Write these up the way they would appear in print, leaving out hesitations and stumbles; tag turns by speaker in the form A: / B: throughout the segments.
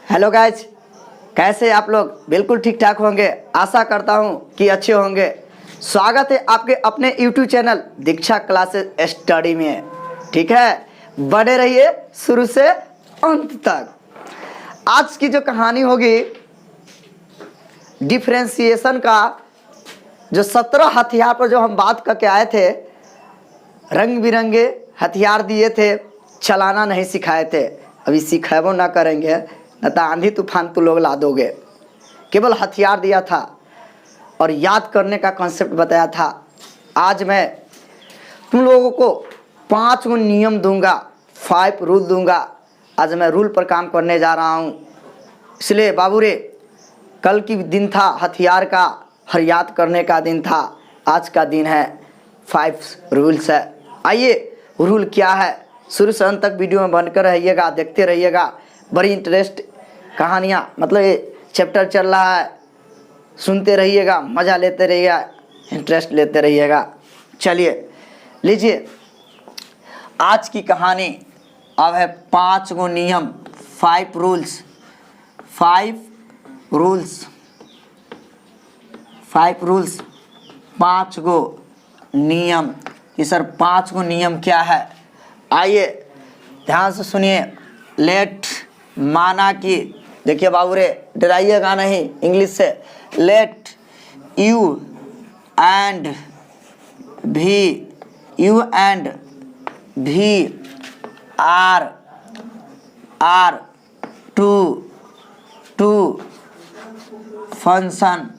A: Hello guys, कैसे आप लोग? बिल्कुल ठीक ठाक होंगे, आशा करता हूँ कि अच्छे होंगे। स्वागत है आपके अपने YouTube चैनल दीक्षा क्लासेस स्टडी में। ठीक है, बने रहिए शुरू से अंत तक। आज की जो कहानी होगी डिफरेंशिएशन का, जो 17 हथियार पर जो हम बात करके आए थे, रंग बिरंगे हथियार दिए थे, चलाना नहीं सिखाए थे। अभी सिखाबो ना करेंगे न तो आंधी तूफान तो लोग ला दोगे। केवल हथियार दिया था और याद करने का कॉन्सेप्ट बताया था। आज मैं तुम लोगों को 5 नियम दूंगा, 5 रूल दूंगा। आज मैं रूल पर काम करने जा रहा हूँ। इसलिए बाबू रे, कल की दिन था हथियार का और याद करने का दिन था। आज का दिन है 5 रूल्स है। आइए, रूल क्या है शुरू से अंत तक वीडियो में बनकर रहिएगा, देखते रहिएगा। बड़ी इंटरेस्ट कहानियाँ, मतलब ये चैप्टर चल रहा है, सुनते रहिएगा, मज़ा लेते रहिएगा, इंटरेस्ट लेते रहिएगा। चलिए लीजिए, आज की कहानी अब है 5 नियम, 5 रूल्स। 5 रूल्स 5 नियम। कि सर 5 नियम क्या है? आइए ध्यान से सुनिए। लेट, माना कि, देखिए बाबू रे, डराइएगा नहीं इंग्लिश से। लेट यू एंड भी आर टू फंक्शन।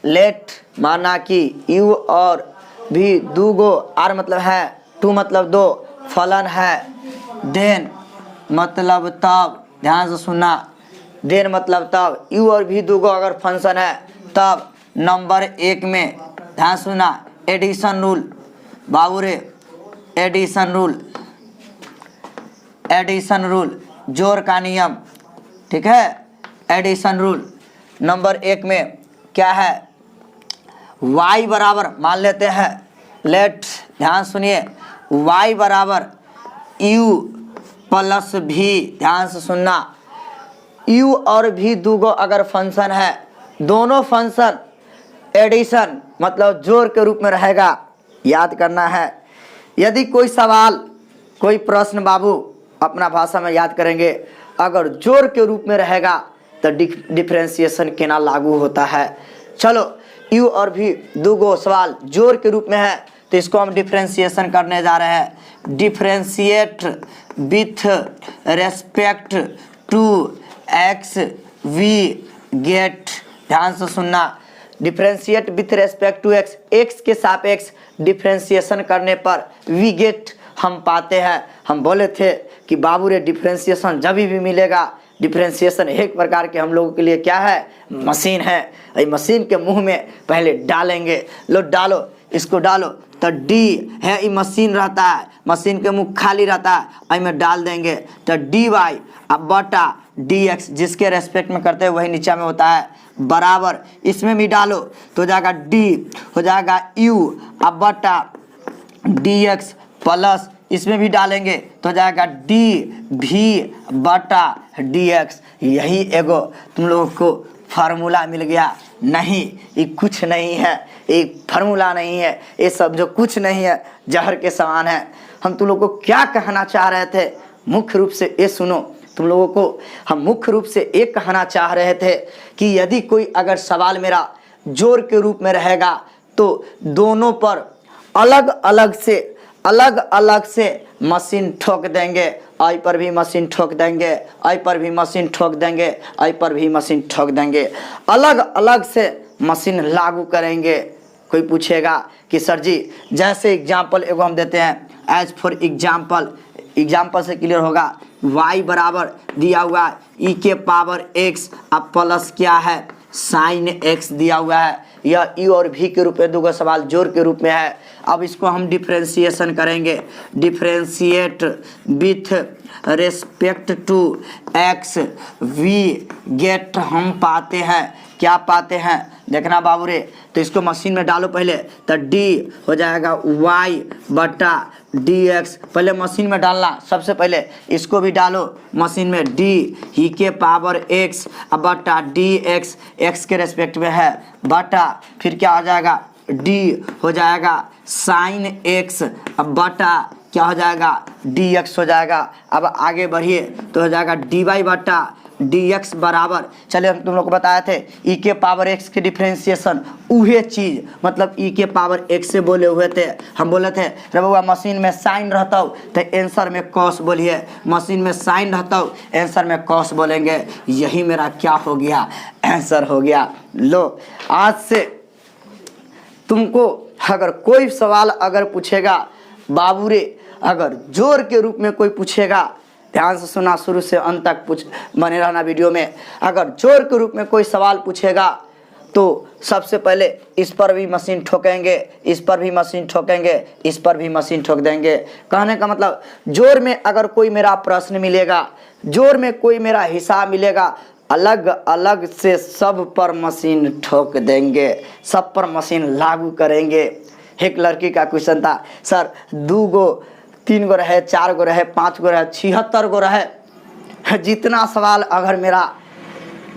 A: लेट माना कि, यू और भी, दूगो, आर मतलब है, टू मतलब दो, फलन है, देन मतलब तब, ध्यान से सुनना, देन मतलब तब, यू और भी दूगो अगर फंक्शन है तब। नंबर 1 में ध्यान सुनना, एडिशन रूल। बाबू रे, एडिशन रूल, जोड़ का नियम। ठीक है, एडिशन रूल नंबर 1 में क्या है? y बराबर मान लेते हैं, लेट, ध्यान सुनिए, y बराबर u प्लस भी। ध्यान से सुनना, u और भी दूगो अगर फंक्शन है, दोनों फंक्शन एडिशन मतलब जोड़ के रूप में रहेगा। याद करना है। यदि कोई सवाल, कोई प्रश्न बाबू अपना भाषा में याद करेंगे, अगर जोड़ के रूप में रहेगा तो डिफरेंशिएशन केना लागू होता है। चलो, यू और भी दूगो सवाल जोड़ के रूप में है तो इसको हम डिफरेंशिएशन करने जा रहे हैं। Differentiate with respect to x we get, ध्यान से सुनना, differentiate with respect to x, x के सापेक्ष डिफरेंशिएशन करने पर वी गेट हम पाते हैं। हम बोले थे कि बाबू रे, डिफरेंशिएशन जब भी मिलेगा, डिफरेंशिएशन एक प्रकार के हम लोगों के लिए क्या है? मशीन है। ये मशीन के मुंह में पहले डालेंगे। लो डालो, इसको डालो तो डी है, ये मशीन रहता है, मशीन के मुंह खाली रहता है, आई में डाल देंगे तो डी वाई अब बटा डी एक्स, जिसके रेस्पेक्ट में करते हैं वही नीचा में होता है, बराबर इसमें भी डालो तो हो जाएगा डी, हो जाएगा यू अब बटा डी एक्स, प्लस इसमें भी डालेंगे तो हो जाएगा डी भी बटा डी एक्स। यही एगो तुम लोगों को फार्मूला मिल गया। नहीं, ये कुछ नहीं है, ये फार्मूला नहीं है, ये सब जो कुछ नहीं है जहर के समान है। हम तुम लोगों को क्या कहना चाह रहे थे, मुख्य रूप से ये सुनो। तुम लोगों को हम मुख्य रूप से एक कहना चाह रहे थे कि यदि कोई अगर सवाल मेरा जोड़ के रूप में रहेगा तो दोनों पर अलग अलग से मशीन ठोक देंगे। आई पर भी मशीन ठोक देंगे, आई पर भी मशीन ठोक देंगे, आई पर भी मशीन ठोक देंगे, अलग अलग से मशीन लागू करेंगे। कोई पूछेगा कि सर जी, जैसे एग्जाम्पल एगो हम देते हैं, एज फॉर एग्जाम्पल से क्लियर होगा। y बराबर दिया हुआ है e के पावर x, अब प्लस क्या है? साइन x दिया हुआ है। यह e और v के रूप में दूगो सवाल जोड़ के रूप में है। अब इसको हम डिफरेंशिएशन करेंगे। Differentiate with respect to x we get, हम पाते हैं, क्या पाते हैं? देखना बाबू रे, तो इसको मशीन में डालो पहले तो d हो जाएगा y बटा dx, पहले मशीन में डालना, सबसे पहले इसको भी डालो मशीन में, d ई के पावर x अब बटा dx, x के रेस्पेक्ट में है बटा, फिर क्या हो जाएगा d हो जाएगा साइन x अब बटा क्या हो जाएगा dx हो जाएगा। अब आगे बढ़िए तो हो जाएगा dy बटा dx बराबर, चलिए हम तुम लोग को बताए थे e के पावर x के डिफ्रेंशिएशन, उहे चीज़ मतलब e के पावर x से बोले हुए थे, हम बोले थे रे बउआ मशीन में साइन रहता हो तो आंसर में कॉस बोलिए, मशीन में साइन रहता हो आंसर में कॉस बोलेंगे, यही मेरा क्या हो गया आंसर हो गया। लो आज से तुमको अगर कोई सवाल अगर पूछेगा बाबू रे, अगर जोर के रूप में कोई पूछेगा, ध्यान से सुना शुरू से अंत तक बने रहना वीडियो में, अगर जोर के रूप में कोई सवाल पूछेगा तो सबसे पहले इस पर भी मशीन ठोकेंगे, इस पर भी मशीन ठोकेंगे, इस पर भी मशीन ठोक देंगे। कहने का मतलब जोर में अगर कोई मेरा प्रश्न मिलेगा, जोर में कोई मेरा हिसाब मिलेगा, अलग अलग से सब पर मशीन ठोक देंगे, सब पर मशीन लागू करेंगे। एक लड़की का क्वेश्चन था सर 2 गो 3 गो रहे, 4 गो रहे, 5 गो रहे, 76 गो रहे, जितना सवाल अगर मेरा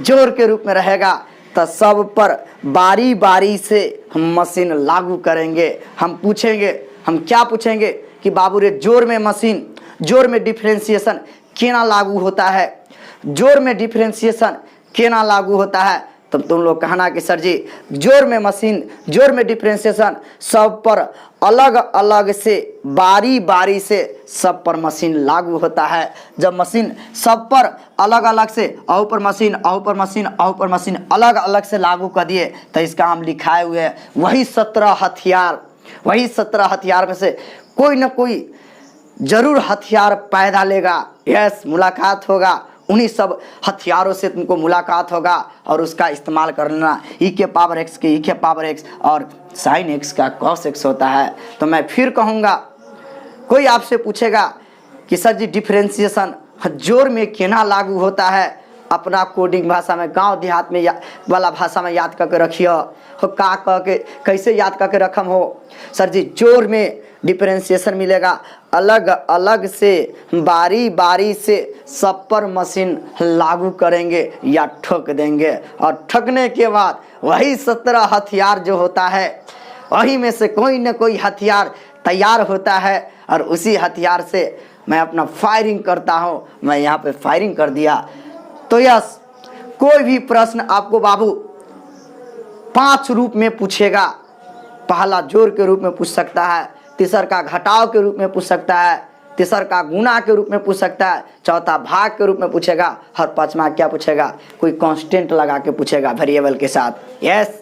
A: जोर के रूप में रहेगा तो सब पर बारी बारी से हम मशीन लागू करेंगे। हम पूछेंगे, हम क्या पूछेंगे कि बाबू रे जोर में मशीन, जोर में डिफ्रेंशिएशन केना लागू होता है, जोर में डिफ्रेंशिएशन केना लागू होता है। तब तुम लोग कहना कि सर जी जोर में मशीन, जोर में डिफ्रेंशिएशन सब पर अलग अलग से बारी बारी से सब पर मशीन लागू होता है। जब मशीन सब पर अलग अलग से औ पर मशीन, औ पर मशीन, औ पर मशीन अलग अलग से लागू कर दिए तो इसका हम लिखाए हुए हैं वही 17 हथियार, वही 17 हथियार में से कोई ना कोई जरूर हथियार पैदा लेगा। यस, मुलाकात होगा, उन्हीं सब हथियारों से तुमको मुलाकात होगा और उसका इस्तेमाल करना। ई के पावर x के ई के पावर x और साइन x का कॉस x होता है। तो मैं फिर कहूँगा, कोई आपसे पूछेगा कि सर जी डिफ्रेंशिएशन जोर में केना लागू होता है, अपना कोडिंग भाषा में, गांव देहात में वाला भाषा में याद करके रखिए हो। का कह के कैसे याद करके रखम हो सर जी, जोर में डिफ्रेंशिएशन मिलेगा, अलग अलग से बारी बारी से सब पर मशीन लागू करेंगे या ठोक देंगे, और ठोकने के बाद वही 17 हथियार जो होता है वही में से कोई न कोई हथियार तैयार होता है और उसी हथियार से मैं अपना फायरिंग करता हूँ। मैं यहाँ पे फायरिंग कर दिया। तो यस, कोई भी प्रश्न आपको बाबू 5 रूप में पूछेगा। पहला जोर के रूप में पूछ सकता है, तीसर का घटाव के रूप में पूछ सकता है, तीसर का गुणा के रूप में पूछ सकता है, चौथा भाग के रूप में पूछेगा, और पांचवा क्या पूछेगा, कोई कांस्टेंट लगा के पूछेगा वेरिएबल के साथ। यस,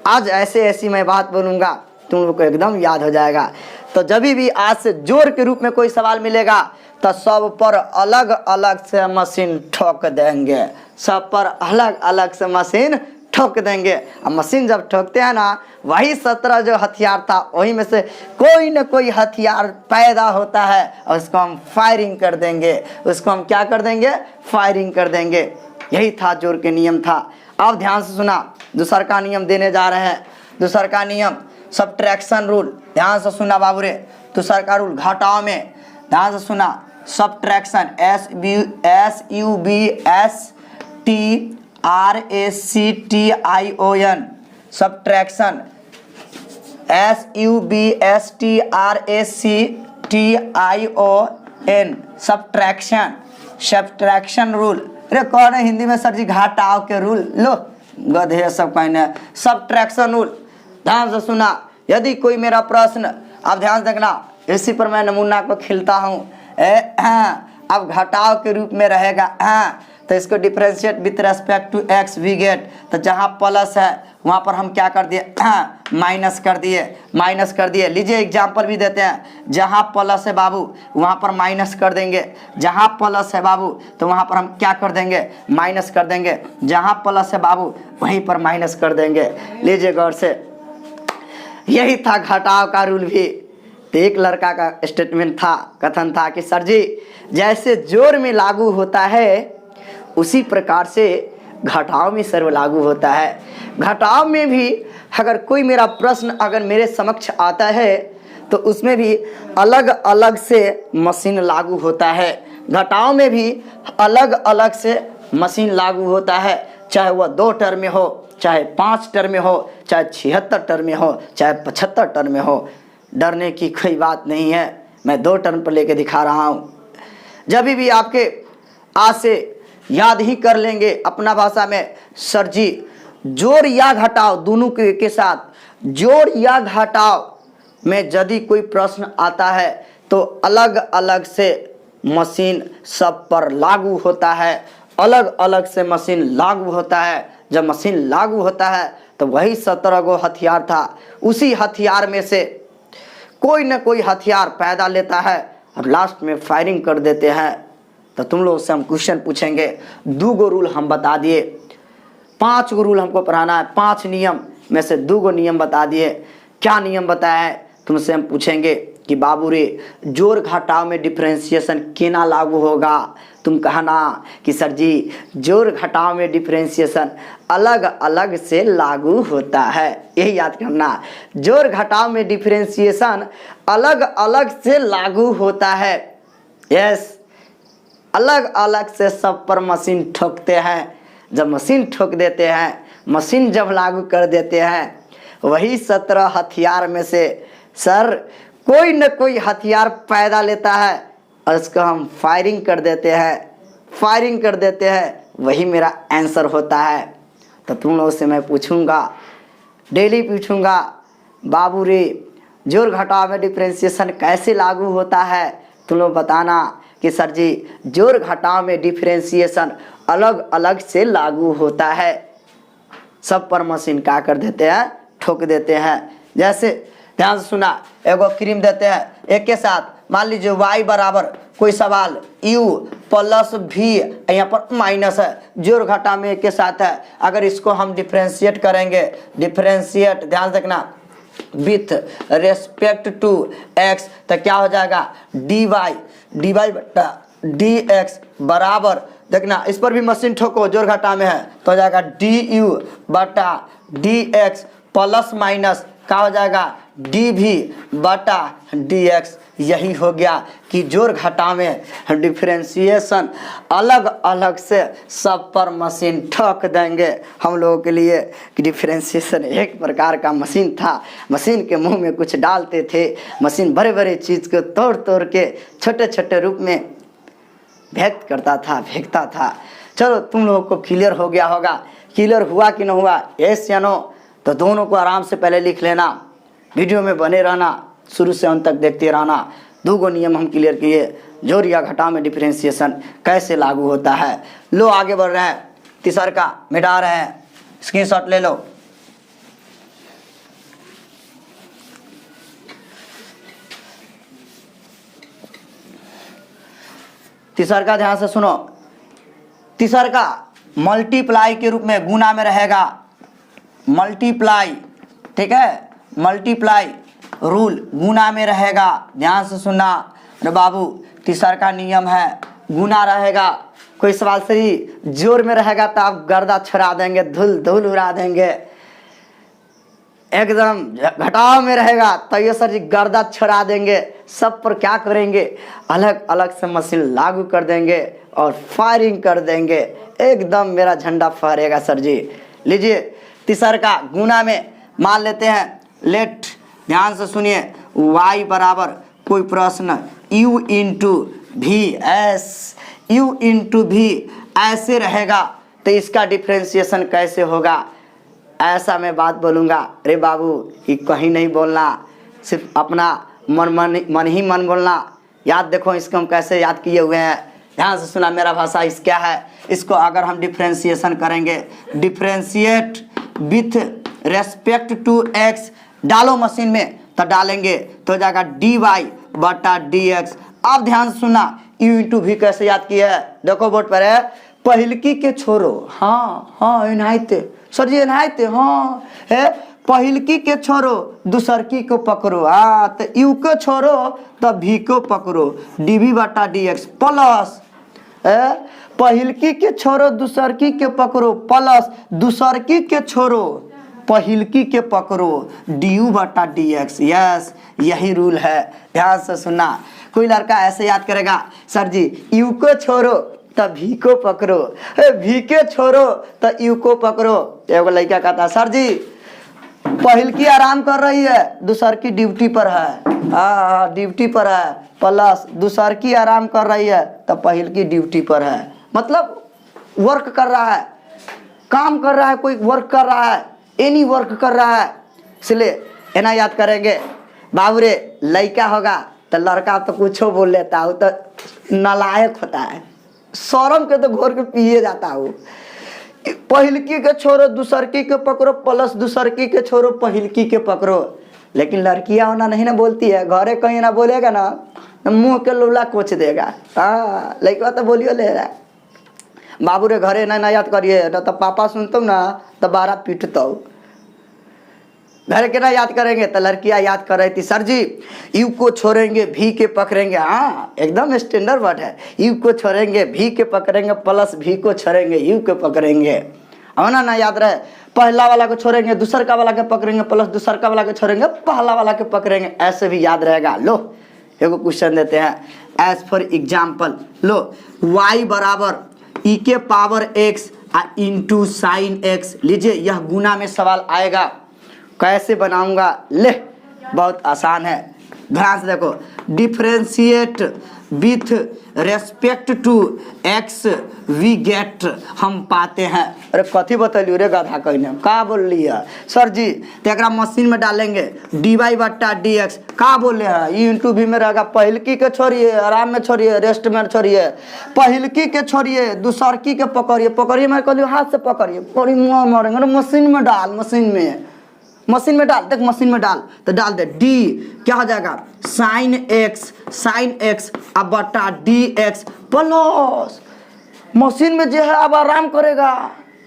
A: आज ऐसी मैं बात बोलूँगा तुम लोग को एकदम याद हो जाएगा। तो जब भी आज से जोर के रूप में कोई सवाल मिलेगा तो सब पर अलग अलग से मशीन ठोक देंगे, सब पर अलग अलग से मशीन ठोक देंगे। अब मशीन जब ठोकते हैं ना, वही 17 जो हथियार था वही में से कोई न कोई हथियार पैदा होता है और उसको हम फायरिंग कर देंगे। उसको हम क्या कर देंगे, फायरिंग कर देंगे। यही था जोर के नियम था। अब ध्यान से सुना, दूसरा का नियम देने जा रहे हैं। दूसरा का नियम सबट्रैक्शन रूल, ध्यान से सुना बाबू रे। दूसरा का रूल घटाव में, ध्यान से सुना, subtraction SUBSTRACTION, subtraction SUBSTRACTION, subtraction, subtraction rule. अरे कौन है हिंदी में सर जी घटाव के रूल, लो गधे सब कहने सबट्रैक्शन रूल। ध्यान से सुना, यदि कोई मेरा प्रश्न, अब ध्यान देखना, इसी पर मैं नमूना को खिलता हूँ। अब घटाव के रूप में रहेगा तो इसको differentiate with respect to x we get. तो जहाँ प्लस है वहाँ पर हम क्या कर दिए, माइनस कर दिए, माइनस कर दिए। लीजिए एग्जाम्पल भी देते हैं, जहाँ प्लस है बाबू वहाँ पर माइनस कर देंगे, जहाँ प्लस है बाबू तो वहाँ पर हम क्या कर देंगे, माइनस कर देंगे, जहाँ प्लस है बाबू वहीं पर माइनस कर देंगे। लीजिए गौर से, यही था घटाव का रूल भी। तो एक लड़का का स्टेटमेंट था, कथन था कि सर जी जैसे जोर में लागू होता है उसी प्रकार से घटाव में सर्व लागू होता है। घटाव में भी अगर कोई मेरा प्रश्न अगर मेरे समक्ष आता है तो उसमें भी अलग अलग से मशीन लागू होता है। घटाव में भी अलग अलग से मशीन लागू होता है, चाहे वह 2 टर्म में हो, चाहे 5 टर्म में हो, चाहे 76 टर्म में हो, चाहे 75 टर्म में हो। डरने की कोई बात नहीं है, मैं 2 टर्म पर लेके दिखा रहा हूँ। जब भी आपके आज से याद ही कर लेंगे अपना भाषा में, सर जी जोड़ या घटाव दोनों के साथ जोड़ या घटाव में यदि कोई प्रश्न आता है तो अलग अलग से मशीन सब पर लागू होता है, अलग अलग से मशीन लागू होता है। जब मशीन लागू होता है तो वही 17 गो हथियार था, उसी हथियार में से कोई न कोई हथियार पैदा लेता है और लास्ट में फायरिंग कर देते हैं। तो तुम लोग से हम क्वेश्चन पूछेंगे, 2 गो रूल हम बता दिए, 5 गो रूल हमको पढ़ाना है, 5 नियम में से 2 गो नियम बता दिए। क्या नियम बताया है तुमसे हम पूछेंगे कि बाबू रे जोड़ घटाव में डिफरेंशिएशन केना लागू होगा। तुम कहना कि सर जी जोड़ घटाव में डिफरेंशिएशन अलग अलग से लागू होता है। यही याद करना, जोड़ घटाव में डिफरेंशिएशन अलग अलग से लागू होता है। यस, अलग अलग से सब पर मशीन ठोकते हैं। जब मशीन ठोक देते हैं, मशीन जब लागू कर देते हैं, वही 17 हथियार में से सर कोई न कोई हथियार पैदा लेता है और उसको हम फायरिंग कर देते हैं, फायरिंग कर देते हैं, वही मेरा आंसर होता है। तो तुम लोगों से मैं पूछूंगा, डेली पूछूंगा, बाबू रे जोड़ घटाव में डिफरेंशिएशन कैसे लागू होता है। तुम लोग बताना कि सर जी जोड़ घटाव में डिफरेंशिएशन अलग अलग से लागू होता है। सब पर मशीन क्या कर देते हैं, ठोक देते हैं। जैसे ध्यान से सुना, एगो क्रीम देते हैं, एक के साथ मान लीजिए y बराबर कोई सवाल u प्लस v, यहाँ पर माइनस है, जोड़ घटा में एक के साथ है। अगर इसको हम डिफरेंशिएट करेंगे, डिफरेंशिएट ध्यान रखना विथ रेस्पेक्ट टू x, तो क्या हो जाएगा dy बटा dx बराबर, देखना इस पर भी मशीन ठोको, जोड़ घटा में है तो हो जाएगा du बटा dx प्लस माइनस क्या हो जाएगा dv बटा dx। यही हो गया कि जोड़ घटा में डिफरेंशिएशन अलग अलग से सब पर मशीन ठोक देंगे हम लोगों के लिए। कि डिफरेंशिएशन एक प्रकार का मशीन था, मशीन के मुंह में कुछ डालते थे, मशीन बड़े बड़े चीज़ को तोड़ तोड़ के छोटे छोटे रूप में व्यक्त करता था, फेंकता था। चलो तुम लोगों को क्लियर हो गया होगा, क्लियर हुआ कि न हुआ, यस या नो। तो दोनों को आराम से पहले लिख लेना, वीडियो में बने रहना, शुरू से अंत तक देखते रहना। 2 गो नियम हम क्लियर किए, जोड़ या घटाव में डिफरेंशिएशन कैसे लागू होता है। लो आगे बढ़ रहे हैं, तीसरा का मिटा रहे हैं, स्क्रीनशॉट ले लो। तीसरा का ध्यान से सुनो, तीसरा का मल्टीप्लाई के रूप में गुना में रहेगा, मल्टीप्लाई, ठीक है, मल्टीप्लाई रूल गुना में रहेगा। ध्यान से सुनना अरे बाबू, तीसरा का नियम है गुना रहेगा। कोई सवाल सही जोर में रहेगा तो आप गर्दा छुड़ा देंगे, धूल धूल उड़ा देंगे। एकदम घटाव में रहेगा तो ये सर जी गर्दा छुड़ा देंगे। सब पर क्या करेंगे, अलग अलग से मशीन लागू कर देंगे और फायरिंग कर देंगे, एकदम मेरा झंडा फहरेगा सर जी। लीजिए तीसरा का गुना में मान लेते हैं, लेट ध्यान से सुनिए, y बराबर कोई प्रश्न u इंटू भी एस, u इंटू भी ऐसे रहेगा तो इसका डिफरेंशिएशन कैसे होगा। ऐसा मैं बात बोलूँगा, अरे बाबू ये कहीं नहीं बोलना, सिर्फ अपना मन ही मन बोलना। याद देखो इसको हम कैसे याद किए हुए हैं, ध्यान से सुना। मेरा भाषा इस क्या है, इसको अगर हम डिफरेंशिएशन करेंगे, differentiate with respect to x डालो मशीन में तो डालेंगे तो हो जाएगा dy बटा dx। अब ध्यान से सुना, u इंटू भी कैसे याद किया है, देखो बोर्ड पर है, पहिलकी के छोड़ो, हाँ हाँ इनायते सर जी इनायते, हाँ है, पहिलकी के छोड़ो दूसरकी को पकड़ो, हाँ तो u को छोड़ो तो v को पकड़ो, dv बटा dx प्लस पहिलकी के छोड़ो दूसरकी के पकड़ो प्लस दूसरकी के छोड़ो पहिलकी के पकड़ो डी बटा डी एक्स। यस, यही रूल है, ध्यान से सुनना। कोई लड़का ऐसे याद करेगा, सर जी यू को छोड़ो तो भी को पकड़ो, भी के छोड़ो तो यू को पकड़ो। एगो लड़का कहता सर जी पहिलकी आराम कर रही है, दूसर की ड्यूटी पर है। हाँ, ड्यूटी पर है, प्लस दूसर की आराम कर रही है तो पहिलकी ड्यूटी पर है। मतलब वर्क कर रहा है, काम कर रहा है, कोई वर्क कर रहा है, एनी वर्क कर रहा है। इसलिए एना याद करेंगे। बाबू रे लड़का होगा तो लड़का तो कुछ बोल लेता है, तो नालायक होता है, शर्म के तो घोर के पिए जाता है। पहिलकी के छोड़ो दूसरकी के पकड़ो, प्लस दूसरकी के छोड़ो पहिलकी के पकड़ो। लेकिन लड़कियां होना नहीं ना बोलती है, घरे कहीं ना बोलेगा ना मुंह के लोला कोच देगा। हाँ, लड़का तो बोलियो ले रहा है। बाबू रे घरे ना याद करिए, ना तो पापा सुनता ना तो 12 पीटता। घर के ना याद करेंगे तो लड़कियां याद कर रही थी, सर जी यू को छोड़ेंगे भी के पकड़ेंगे। हाँ, एकदम स्टैंडर्ड वर्ड है। यू को छोड़ेंगे भी के पकड़ेंगे, प्लस भी को छोड़ेंगे यू के पकड़ेंगे। होना ना याद रहे, पहला वाला को छोड़ेंगे दूसर का वाला के पकड़ेंगे, प्लस दूसर का वाला के छोड़ेंगे पहला वाला के पकड़ेंगे, ऐसे भी याद रहेगा। लो एगो क्वेश्चन देते हैं, एज फॉर एग्जाम्पल। लो y बराबर e के power x into sine x। लीजिए यह गुना में सवाल आएगा, कैसे बनाऊंगा? ले बहुत आसान है, ध्यान से देखो। Differentiate with respect to x we get, हम पाते हैं। अरे कथी बतलियो रे गधा, कहने का बोल लिया सर जी? तो एक मशीन में डालेंगे डी वाई बट्टा डी एक्स, का बोले हैं? ई इंटू भी में रहेगा। पहिलकी के छोड़िए, आराम में छोड़िए, रेस्ट में छोड़िए। पहिलकी के छोड़िए, दूसरकी के पकड़िए, पकड़िए मैं कहलियो हाथ से पकड़िए, पकड़ी मुँह मारेंगे। मशीन में डाल, मशीन में डाल, देख मशीन में डाल, तो डाल दे डी, क्या हो जाएगा? साइन एक्स अब बटा डी एक्स प्लस मशीन में जो है अब आराम करेगा।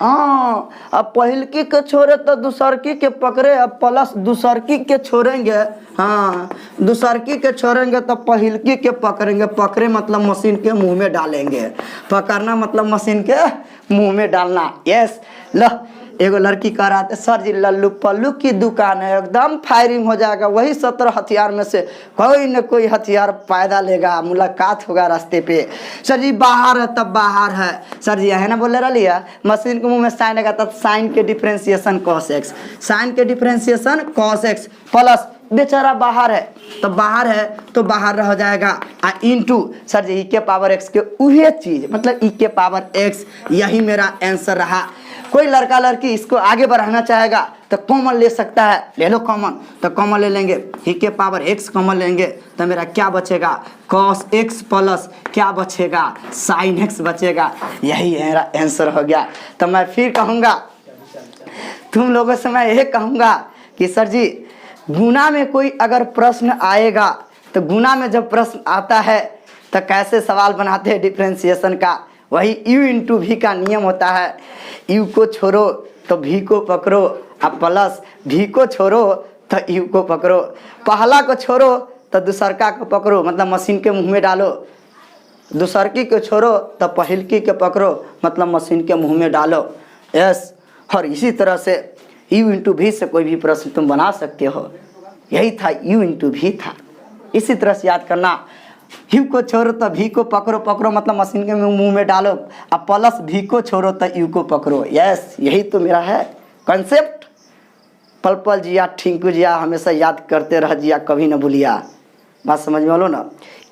A: हाँ, अब पहिलकी के छोड़े तो दूसरकी के पकड़े, अब प्लस दूसरकी के छोड़ेंगे। हाँ, दूसरकी के छोड़ेंगे तो पहिलकी के पकड़ेंगे। पकड़े मतलब मशीन के मुंह में डालेंगे, पकड़ना मतलब मशीन के मुंह में डालना। यस, लो एगो लड़की कह रहा था सर जी लल्लू पल्लू की दुकान है, एकदम फायरिंग हो जाएगा, वही 17 हथियार में से कोई न कोई हथियार पैदा लेगा, मुलाकात होगा रास्ते पे। सर जी बाहर है तब बाहर है, सर जी है ना बोले रहा मशीन के मुंह में साइन लगा तब साइन के डिफ्रेंसिएशन कॉस एक्स, साइन के डिफ्रेंसिएशन कॉस एक्स प्लस बेचारा बाहर है तो बाहर हो जाएगा इंटू सर जी ई के पावर एक्स के वही चीज, मतलब ई के पावर एक्स। यही मेरा आंसर रहा। कोई लड़का लड़की इसको आगे बढ़ाना चाहेगा तो कॉमन ले सकता है, ले लो कॉमन, तो कॉमन ले लेंगे ई के पावर एक्स कॉमन लेंगे तो मेरा क्या बचेगा? कॉस एक्स प्लस क्या बचेगा? साइन एक्स बचेगा। यही मेरा आंसर हो गया। तो मैं फिर कहूँगा तुम लोगों से, मैं यही कहूँगा कि सर जी गुना में कोई अगर प्रश्न आएगा तो गुना में जब प्रश्न आता है तो कैसे सवाल बनाते हैं डिफ्रेंसिएशन का, वही u इंटू भी का नियम होता है। u को छोड़ो तो v को पकड़ो, अब प्लस v को छोड़ो तो u को पकड़ो, पहला को छोड़ो तो दूसरका को पकड़ो, मतलब मशीन के मुंह में डालो। दूसरकी को छोड़ो तो पहिलकी के पकड़ो, मतलब मशीन के मुंह में डालो। यस, और इसी तरह से u इंटू भी से कोई भी प्रश्न तुम बना सकते हो। यही था, u इंटू भी था। इसी तरह से याद करना, u को छोड़ो तो v को पकड़ो मतलब मशीन के मुंह में डालो, अब प्लस v को छोड़ो तो u को पकड़ो। यस, यही तो मेरा है कॉन्सेप्ट। पल पल जिया ठिंकू जिया, हमेशा याद करते रह जिया, कभी न भूलिया। बात समझ में आलो ना?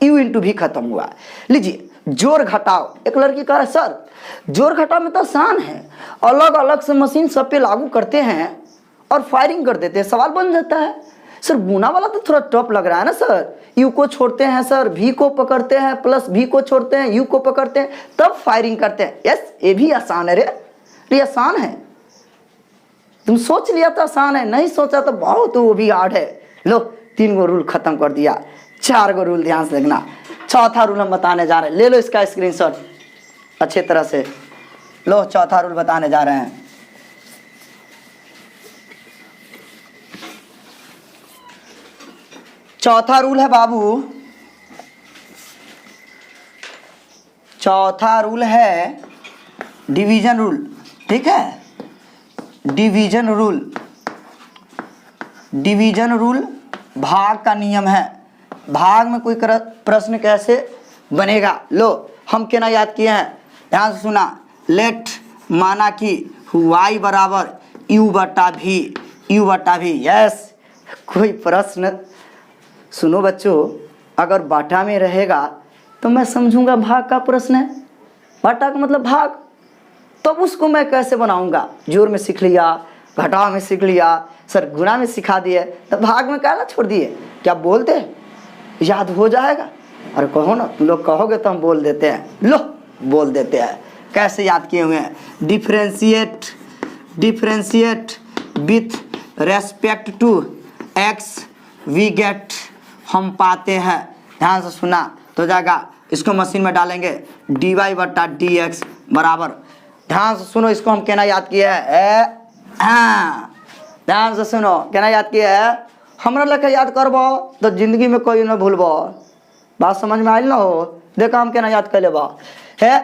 A: u इंटू भी खत्म हुआ। लीजिए जोड़ घटाओ। एक लड़की कह रहा है सर जोड़ घटाओ में तो आसान है, अलग अलग से मशीन सब पे लागू करते हैं और फायरिंग कर देते हैं, सवाल बन जाता है। सर गुना वाला तो थोड़ा टफ लग रहा है ना सर, यू को छोड़ते हैं सर, भी को पकड़ते हैं, प्लस भी को छोड़ते हैं, यू को पकड़ते हैं, तब फायरिंग करते हैं। यस, ये भी आसान है रे, ये आसान है। तुम सोच लिया तो आसान है, नहीं सोचा तो बहुत वो भी हार्ड है। लो 3 गो रूल खत्म कर दिया, 4 गो रूल ध्यान से देखना। चौथा रूल हम बताने जा रहे हैं, ले लो इसका स्क्रीनशॉट अच्छे तरह से। लो चौथा रूल बताने जा रहे हैं। चौथा रूल है बाबू, चौथा रूल है डिवीजन रूल। ठीक है, डिवीजन रूल। डिवीजन रूल भाग का नियम है। भाग में कोई प्रश्न कैसे बनेगा, लो हम क्या ना याद किए हैं, ध्यान से सुना। लेट माना कि y बराबर u बटा भी। यस, कोई प्रश्न सुनो बच्चों, अगर बाटा में रहेगा तो मैं समझूंगा भाग का प्रश्न है। बाटा का मतलब भाग, तो उसको मैं कैसे बनाऊंगा? जोर में सीख लिया, घटाव में सीख लिया, सर गुणा में सिखा दिए, तो भाग में कहना छोड़ दिए? क्या बोलते, याद हो जाएगा? अरे कहो ना, तुम लोग कहोगे तो हम बोल देते हैं। लो बोल देते हैं, कैसे याद किए हुए हैं। Differentiate with respect to x we get, हम पाते हैं। ध्यान से सुना तो जाएगा, इसको मशीन में डालेंगे dy बटा डी एक्स बराबर, ध्यान से सुनो, इसको हम कहना याद किया है। ध्यान से सुनो, कहना याद किया है। हमरा लेके याद करबो तो जिंदगी में कोई ना भूलबो। बात समझ में आयल ना हो? देखो हम कहना याद कर लेबो है।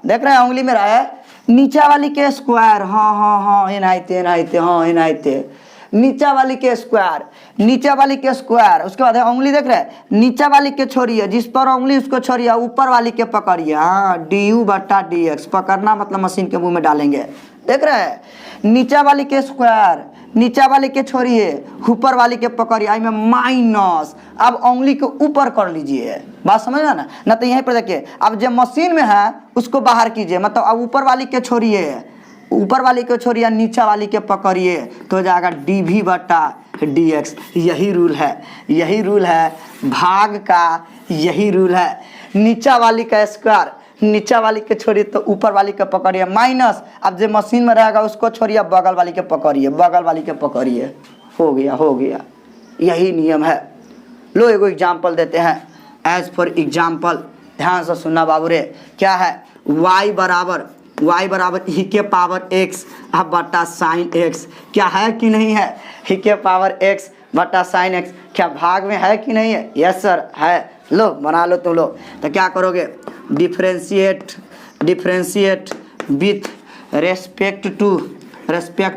A: देख रहे हैं उंगली में रहा है नीचा वाली के स्क्वायर, हाँ एनाइते नीचा वाली के स्क्वायर, उसके बाद उंगली देख रहे हैं, नीचा वाली के छोड़िए, जिस पर उंगली उसको छोड़िए, ऊपर वाली के पकड़िए। हाँ, du बटा dx, पकड़ना मतलब मशीन के मुंह में डालेंगे। देख रहे हैं, नीचा वाली के स्क्वायर, नीचा वाली के छोड़िए, ऊपर वाली के पकड़िए, आई में माइनस। अब उंगली को ऊपर कर लीजिए, बात समझ ना, ना तो यहीं पर देखिए, अब जो मशीन में है उसको बाहर कीजिए, मतलब अब ऊपर वाली के छोड़िए, ऊपर वाली को छोड़िए, नीचा वाली के पकड़िए, तो हो जाएगा dv बटा dx। यही रूल है भाग का, यही रूल है। नीचा वाली का स्क्वायर, नीचा वाली के छोड़िए तो ऊपर वाली के पकड़िए, माइनस। अब जो मशीन में रहेगा उसको छोड़िए, बगल वाली के पकड़िए, हो गया। यही नियम है। लो एगो एग्जाम्पल देते हैं। एज फॉर एग्जाम्पल, ध्यान से सुनना बाबू रे, क्या है, y बराबर ही के पावर x अब बटा साइन x, क्या है कि नहीं है? ही के पावर x बटा साइन x, क्या भाग में है कि नहीं है? यस सर है। लो बना लो तुम लोग। तो क्या करोगे, differentiate with respect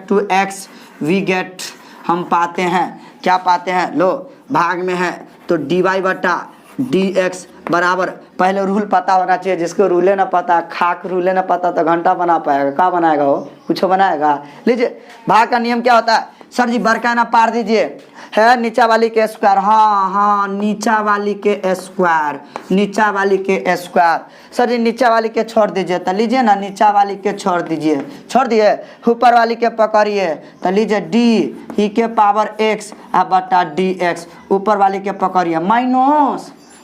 A: to x we get, हम पाते हैं, क्या पाते हैं? लो भाग में है तो dy बटा dx बराबर, पहले रूल पता होना चाहिए। जिसको रूले ना पता, खाक रूले ना पता तो घंटा बना पाएगा, क्या बनाएगा वो? कुछ बनाएगा? लीजिए, भाग का नियम क्या होता है? सर जी बरका ना पार दीजिए, है नीचा वाली के स्क्वायर, हाँ नीचा वाली के स्क्वायर। सर जी नीचा वाली के छोड़ दीजिए, तो लीजिए ना, नीचा वाली के छोड़ दिए, ऊपर वाली के पकड़िए, तो लीजिए डी ही के पावर x बटा dx, ऊपर वाली के पकड़िए,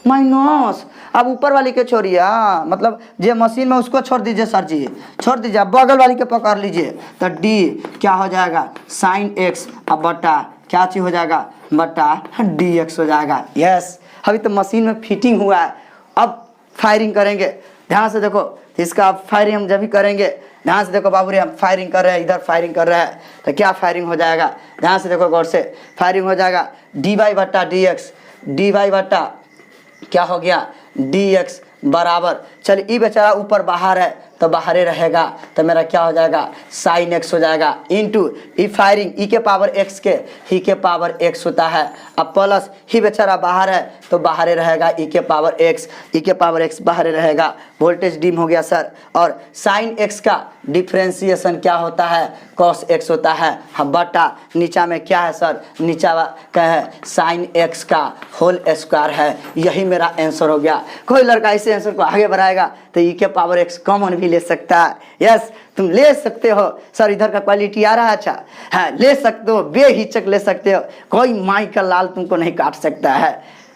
A: माइनस। अब ऊपर वाली के छोड़िए, मतलब जो मशीन में उसको छोड़ दीजिए, सर जी छोड़ दीजिए, बगल वाली के पकड़ लीजिए, तो d क्या हो जाएगा, साइन x अब बटा क्या चीज हो जाएगा, बटा dx हो जाएगा। यस, अभी तो मशीन में फिटिंग हुआ है, अब फायरिंग करेंगे। ध्यान से देखो, इसका फायरिंग हम जब भी करेंगे, ध्यान से देखो बाबू रे, हम फायरिंग कर रहे हैं, इधर फायरिंग कर रहे हैं, तो क्या फायरिंग हो जाएगा? ध्यान से देखो गौर से, फायरिंग हो जाएगा dy बटा dx, dy बटा क्या हो गया dx बराबर, चल ई बेचारा ऊपर बाहर है तो बाहर रहेगा, तो मेरा क्या हो जाएगा, साइन x हो जाएगा, इनटू ई फायरिंग ई के पावर x के ही के पावर x होता है, अब प्लस ही बेचारा बाहर है तो बाहर रहेगा, ई के पावर x बाहर रहेगा। वोल्टेज डिम हो गया सर। और साइन x का डिफ्रेंसिएशन क्या होता है, कॉस x होता है। हाँ बटा नीचा में क्या है सर, नीचा का है साइन x का होल स्क्वायर है। यही मेरा आंसर हो गया। कोई लड़का इसे आंसर को आगे बढ़ाएगा तो ई के पावर x कॉमन भी ले सकता है। यस, तुम ले सकते हो सर, इधर का क्वालिटी आ रहा है अच्छा, हाँ ले सकते हो, बेहिचक ले सकते हो, कोई माई का लाल तुमको नहीं काट सकता है।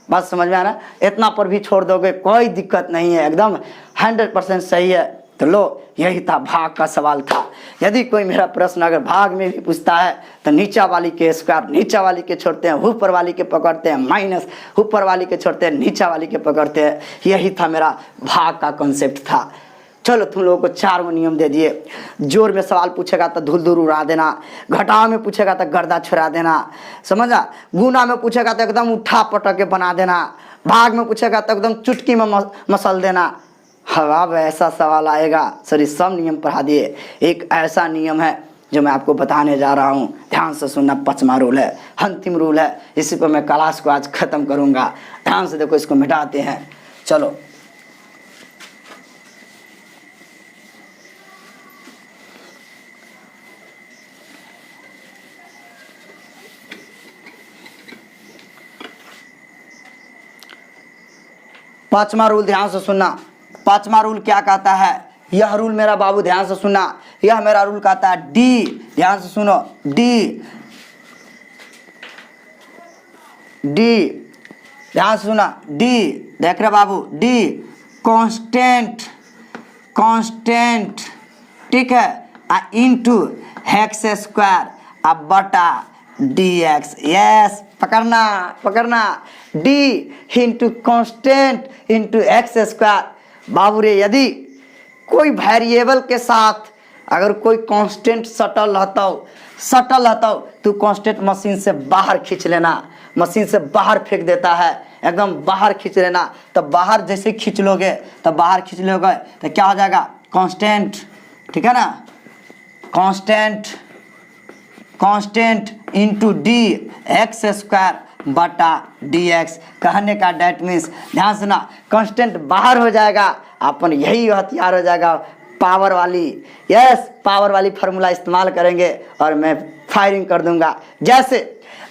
A: बात समझ में आ रहा, इतना पर भी छोड़ दोगे कोई दिक्कत नहीं है, एकदम 100% सही है। तो लो यही था, भाग का सवाल था। यदि कोई मेरा प्रश्न अगर भाग में भी पूछता है तो नीचा वाली के स्क्वायर नीचा वाली के छोड़ते हैं, ऊपर वाली के पकड़ते हैं, माइनस ऊपर वाली के छोड़ते हैं, नीचा वाली के पकड़ते हैं। यही था मेरा भाग का कॉन्सेप्ट था। चलो तुम लोगों को 4 नियम दे दिए। जोर में सवाल पूछेगा तो धूल धूल उड़ा देना, घटाव में पूछेगा तो गर्दा छुड़ा देना, समझा, गुना में पूछेगा तो एकदम उठा पटक के बना देना, भाग में पूछेगा तो एकदम चुटकी में मसल देना। अब ऐसा सवाल आएगा, सर सब नियम पढ़ा दिए। एक ऐसा नियम है जो मैं आपको बताने जा रहा हूँ, ध्यान से सुनना। 5वां रूल है, अंतिम रूल है, इसी पर मैं क्लास को आज खत्म करूँगा। ध्यान से देखो, इसको मिटाते हैं। चलो, पांचवा रूल ध्यान से सुनना। पांचवा रूल क्या कहता है? यह रूल मेरा बाबू ध्यान से सुनना। यह मेरा रूल कहता है डी, ध्यान से सुनो, डी, डी, ध्यान से सुना, डी, देख रहे बाबू, डी कांस्टेंट, कांस्टेंट, ठीक है, इनटू एक्स स्क्वायर बटा डी एक्स। यस, पकड़ना पकड़ना, d into constant into x square. बाबू रे, यदि कोई वेरिएबल के साथ अगर कोई कांस्टेंट सटल रहता हो तो कांस्टेंट मशीन से बाहर खींच लेना, मशीन से बाहर फेंक देता है, एकदम बाहर खींच लेना। तब बाहर जैसे खींच लोगे, तब बाहर खींच लोगे तो क्या हो जाएगा? कांस्टेंट, ठीक है ना, constant, constant into D x square बटा डी एक्स। कहने का डेट मीन्स, ध्यान सुना, कांस्टेंट बाहर हो जाएगा, अपन यही हथियार हो जाएगा पावर वाली। यस, पावर वाली फार्मूला इस्तेमाल करेंगे और मैं फायरिंग कर दूंगा। जैसे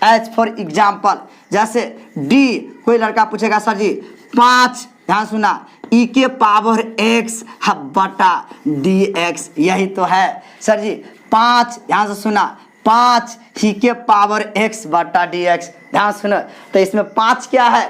A: एज फॉर एग्जाम्पल, जैसे डी, कोई लड़का पूछेगा सर जी 5, ध्यान सुना, ई के पावर एक्स बटा डी एक्स, यही तो है सर जी 5, ध्यान से सुना, 5 ही के पावर एक्स बटा डी एक्स। ध्यान सुनो, तो इसमें 5 क्या है?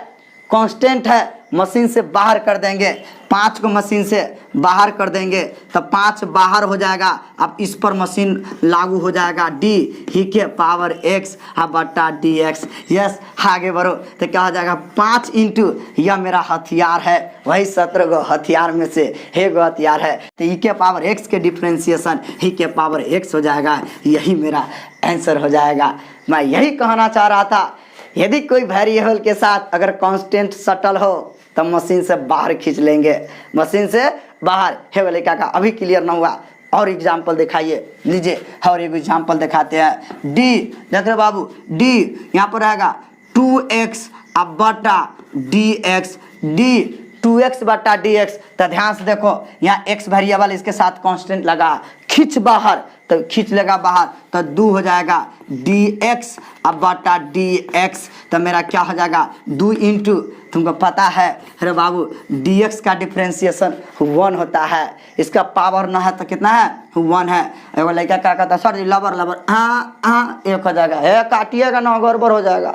A: कांस्टेंट है, मशीन से बाहर कर देंगे, 5 को मशीन से बाहर कर देंगे तो 5 बाहर हो जाएगा। अब इस पर मशीन लागू हो जाएगा, डी ही के पावर एक्स बटा डी एक्स। यस, आगे बढ़ो तो क्या हो जाएगा? 5 इंटू, यह मेरा हथियार है, वही 17 गो हथियार में से एक गो हथियार है, तो ई के पावर एक्स के डिफ्रेंसिएशन ही के पावर एक्स हो जाएगा, यही मेरा आंसर हो जाएगा। मैं यही कहना चाह रहा था, यदि कोई वेरिएबल के साथ अगर कांस्टेंट सटल हो तो मशीन से बाहर खींच लेंगे, मशीन से बाहर। हे बोले क्या अभी क्लियर ना हुआ? और एग्जाम्पल दिखाइए, लीजिए और एक एग्जाम्पल दिखाते हैं। डी, देख रहे बाबू, डी यहाँ पर रहेगा 2x बटा डी एक्स, डी 2x बटा डी एक्स। तो ध्यान से देखो, यहाँ x वेरिएबल इसके साथ कांस्टेंट लगा, खींच बाहर तो खींच लेगा बाहर तो 2 हो जाएगा dx बटा dx। तो मेरा क्या हो जाएगा? 2 इंटू, तुमको पता है अरे बाबू dx का डिफ्रेंसिएशन 1 होता है, इसका पावर ना है तो कितना है? 1 है। एगो लड़का क्या कहता है? सर जी लबर लबर, हाँ 1 हो जाएगा, है काटिएगा ना गड़बड़ हो जाएगा।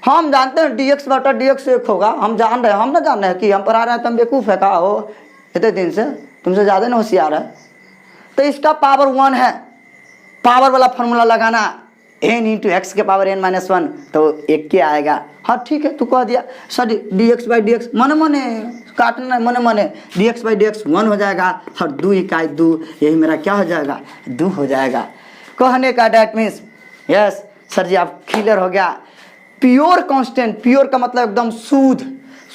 A: हम जानते हैं dx बटा dx 1 होगा, हम जान रहे हैं, हम ना जान रहे हैं कि हम पढ़ा रहे हैं, तुम बेवकूफ़ है का हो इतने दिन से, तुमसे ज़्यादा ना होशियार है। तो इसका पावर 1 है, पावर वाला फार्मूला लगाना, n इंटू एक्स के पावर n-1 तो 1 के आएगा। हाँ ठीक है, तू कह दिया सर dx बाई dx, मने मने काटना, मने मने dx बाई dx 1 हो जाएगा और 2 इकाई 2, यही मेरा क्या हो जाएगा? 2 हो जाएगा। कहने का डेट मीन्स, यस सर जी आप क्लियर हो गया। प्योर कांस्टेंट, प्योर का मतलब एकदम शुद्ध,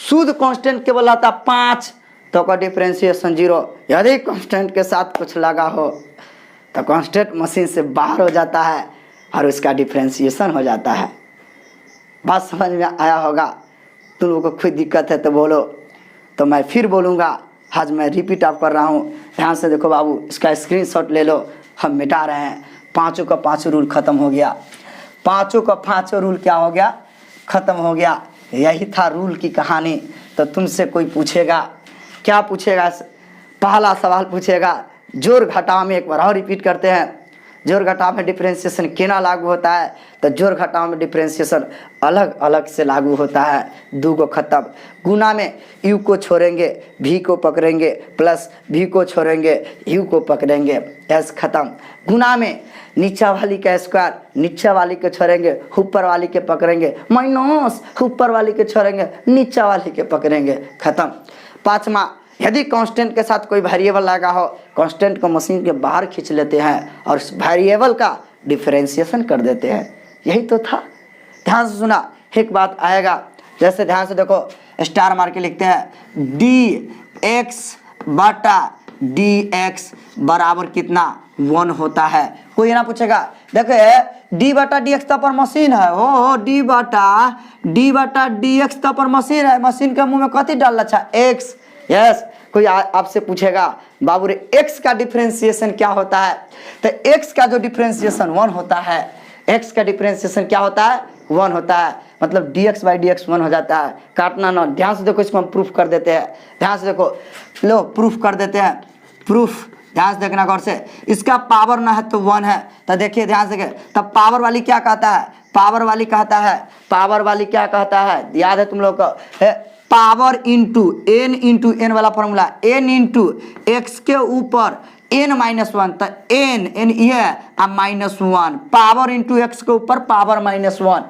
A: शुद्ध कांस्टेंट केवल आता 5 तो का डिफ्रेंसिएशन 0। यदि कांस्टेंट के साथ कुछ लगा हो तो कांस्टेंट मशीन से बाहर हो जाता है और उसका डिफ्रेंसिएशन हो जाता है। बात समझ में आया होगा? तुम लोगों को कोई दिक्कत है तो बोलो, तो मैं फिर बोलूँगा। आज मैं रिपीट आप कर रहा हूँ, ध्यान से देखो बाबू, इसका स्क्रीनशॉट ले लो, हम मिटा रहे हैं। 5 का 5 रूल ख़त्म हो गया, 5 का 5 रूल क्या हो गया? ख़त्म हो गया। यही था रूल की कहानी। तो तुमसे कोई पूछेगा, क्या पूछेगा? पहला सवाल पूछेगा जोड़ घटाव में, एक बार और रिपीट करते हैं, जोड़ घटाव में डिफ्रेंसिएशन केना लागू होता है? तो जोड़ घटाव में डिफ्रेंसिएशन अलग अलग से लागू होता है। 2 को खत्म, गुना में यू को छोड़ेंगे भी को पकड़ेंगे, प्लस भी को छोड़ेंगे यू को पकड़ेंगे, एस खत्म। गुना में नीचा वाली का स्क्वायर, नीचा वाली के छोड़ेंगे ऊपर वाली के पकड़ेंगे, माइनस ऊपर वाली के छोड़ेंगे नीचा वाली के पकड़ेंगे, खत्म। 5वां, यदि कांस्टेंट के साथ कोई वेरिएबल लगा हो, कांस्टेंट को मशीन के बाहर खींच लेते हैं और उस वेरिएबल का डिफरेंशिएशन कर देते हैं। यही तो था। ध्यान से सुना, एक बात आएगा, जैसे ध्यान से देखो, स्टार मार के लिखते हैं dx बटा डी एक्स बराबर कितना 1 होता है। कोई ये ना पूछेगा, देखो डी बटा डी एक्स तो पर मशीन है, हो डी बटा डी एक्स तो पर मशीन है, मशीन के मुंह में कथी डाल अच्छा एक्स। यस, कोई आपसे पूछेगा बाबू रे एक्स का डिफरेंशिएशन क्या होता है, तो एक्स का जो डिफरेंशिएशन 1 होता है, एक्स का डिफरेंशिएशन क्या होता है 1 होता है, मतलब dx बाई डी एक्स 1 हो जाता है। काटना ना, ध्यान से देखो, इसको हम प्रूफ कर देते हैं, ध्यान से देखो, लो प्रूफ कर देते हैं, प्रूफ ध्यान से देखना गौर से। इसका पावर ना है तो 1 है, तो देखिए ध्यान से, तब पावर वाली क्या कहता है, पावर वाली कहता है, पावर वाली क्या कहता है, याद है तुम लोग को, पावर इंटू एन वाला फॉर्मूला, एन इंटू एक्स के ऊपर n -1, तो n ये -1, पावर इंटू एक्स के ऊपर पावर -1।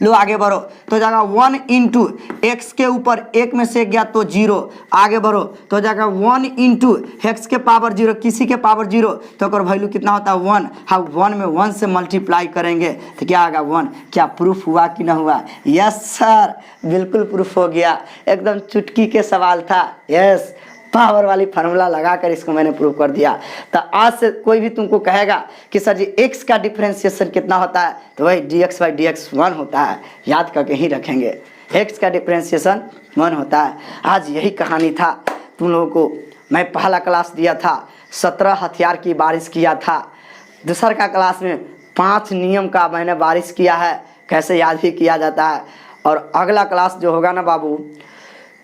A: लो आगे बढ़ो, तो जाएगा 1 इंटू एक्स के ऊपर 1 में से गया तो 0, आगे बढ़ो तो जाएगा 1 इंटू एक्स के पावर 0, किसी के पावर 0, तो अगर वैल्यू कितना होता है 1, हम 1 में 1 से मल्टीप्लाई करेंगे तो क्या आएगा 1। क्या प्रूफ हुआ कि ना हुआ? यस सर, बिल्कुल प्रूफ हो गया, एकदम चुटकी के सवाल था। यस, पावर वाली फार्मूला लगाकर इसको मैंने प्रूव कर दिया। तो आज से कोई भी तुमको कहेगा कि सर जी एक्स का डिफरेंशिएशन कितना होता है, तो वही dx बाई डी एक्स 1 होता है, याद करके ही रखेंगे, एक्स का डिफरेंशिएशन 1 होता है। आज यही कहानी था, तुम लोगों को मैं पहला क्लास दिया था 17 हथियार की बारिश किया था, दूसरा का क्लास में 5 नियम का मैंने बारिश किया है, कैसे याद भी किया जाता है। और अगला क्लास जो होगा ना बाबू,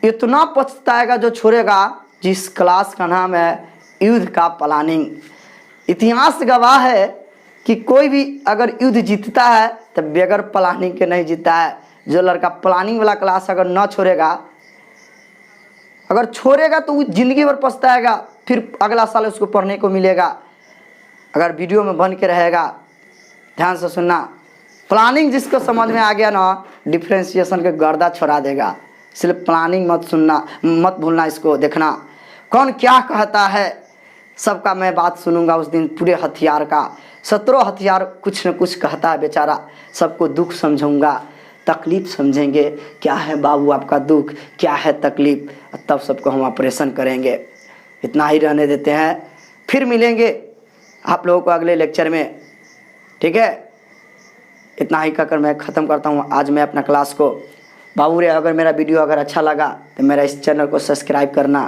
A: इतना पछताएगा जो छोड़ेगा, जिस क्लास का नाम है युद्ध का प्लानिंग। इतिहास गवाह है कि कोई भी अगर युद्ध जीतता है तो बगैर प्लानिंग के नहीं जीतता है। जो लड़का प्लानिंग वाला क्लास अगर ना छोड़ेगा, अगर छोड़ेगा तो वो जिंदगी भर पछताएगा, फिर अगला साल उसको पढ़ने को मिलेगा। अगर वीडियो में बन के रहेगा, ध्यान से सुनना, प्लानिंग जिसको समझ में आ गया ना, डिफरेंशिएशन के गर्दा छोड़ा देगा। इसलिए प्लानिंग मत सुनना, मत भूलना, इसको देखना कौन क्या कहता है, सबका मैं बात सुनूंगा उस दिन, पूरे हथियार का 17 हथियार कुछ न कुछ कहता है बेचारा, सबको दुख समझाऊंगा, तकलीफ समझेंगे, क्या है बाबू आपका दुख, क्या है तकलीफ, तब सबको हम ऑपरेशन करेंगे। इतना ही रहने देते हैं, फिर मिलेंगे आप लोगों को अगले लेक्चर में, ठीक है। इतना ही कहकर मैं ख़त्म करता हूँ आज मैं अपना क्लास को। बाबू रे, अगर मेरा वीडियो अगर अच्छा लगा तो मेरा इस चैनल को सब्सक्राइब करना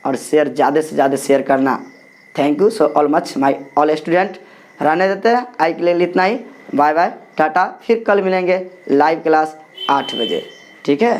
A: और शेयर ज़्यादा से ज़्यादा शेयर करना। Thank you so all much my all student. रहने देते हैं आज के लिए इतना ही, बाय बाय टाटा, फिर कल मिलेंगे लाइव क्लास 8 बजे, ठीक है।